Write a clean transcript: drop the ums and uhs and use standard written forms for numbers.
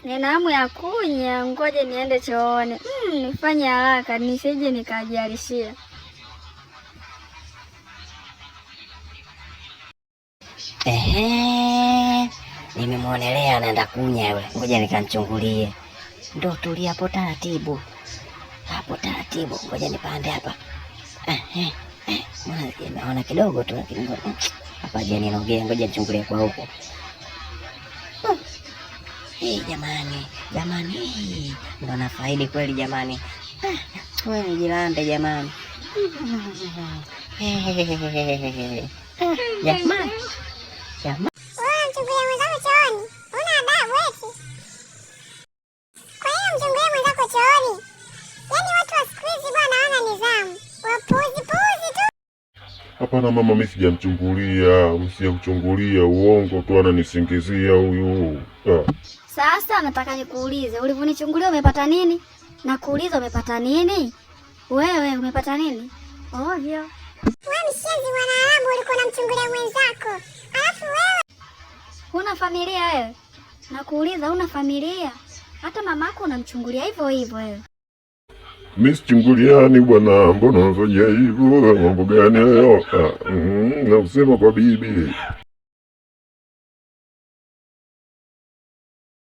Nina hamu ya kunya, ngoje niende chooni. Nifanye haraka nisije nikajiharishia. Nimemwonelea anaenda kunya yule. Ngoja nikamchungulie. Ndo tulia hapo taratibu. Hapo taratibu. Ngoja nipande hapa. Naona kidogo tu lakini hapa je ninogea, ngoja nichungulie kwa huko. Jamani. Ndo nafaidi kweli jamani. Wewe nijilande jamani. Jamani. Wewe mchungulie mwenzako chooni. Una adabu eti? Kwa hiyo mchungulie mwenzako chooni. Yaani watu wa siku hizi bwana hawana nidhamu. Wapuzi tu. Hapana mama, mimi sijamchungulia, msiyachungulia uongo tu ananisingizia huyu. Sasa nataka nikuulize, ulivyonichungulia umepata nini? Na kuuliza umepata nini? Wewe umepata nini? Ovyo. Wewe mshenzi mwanaarabu, ulikuwa unamchungulia mwenzako. Alafu wewe huna familia wewe? Na kuuliza huna familia? Hata mamako unamchungulia hivyo hivyo wewe. Mimi sichunguliani bwana, mbona unafanya hivyo? Mambo gani hayo? Na usema kwa bibi.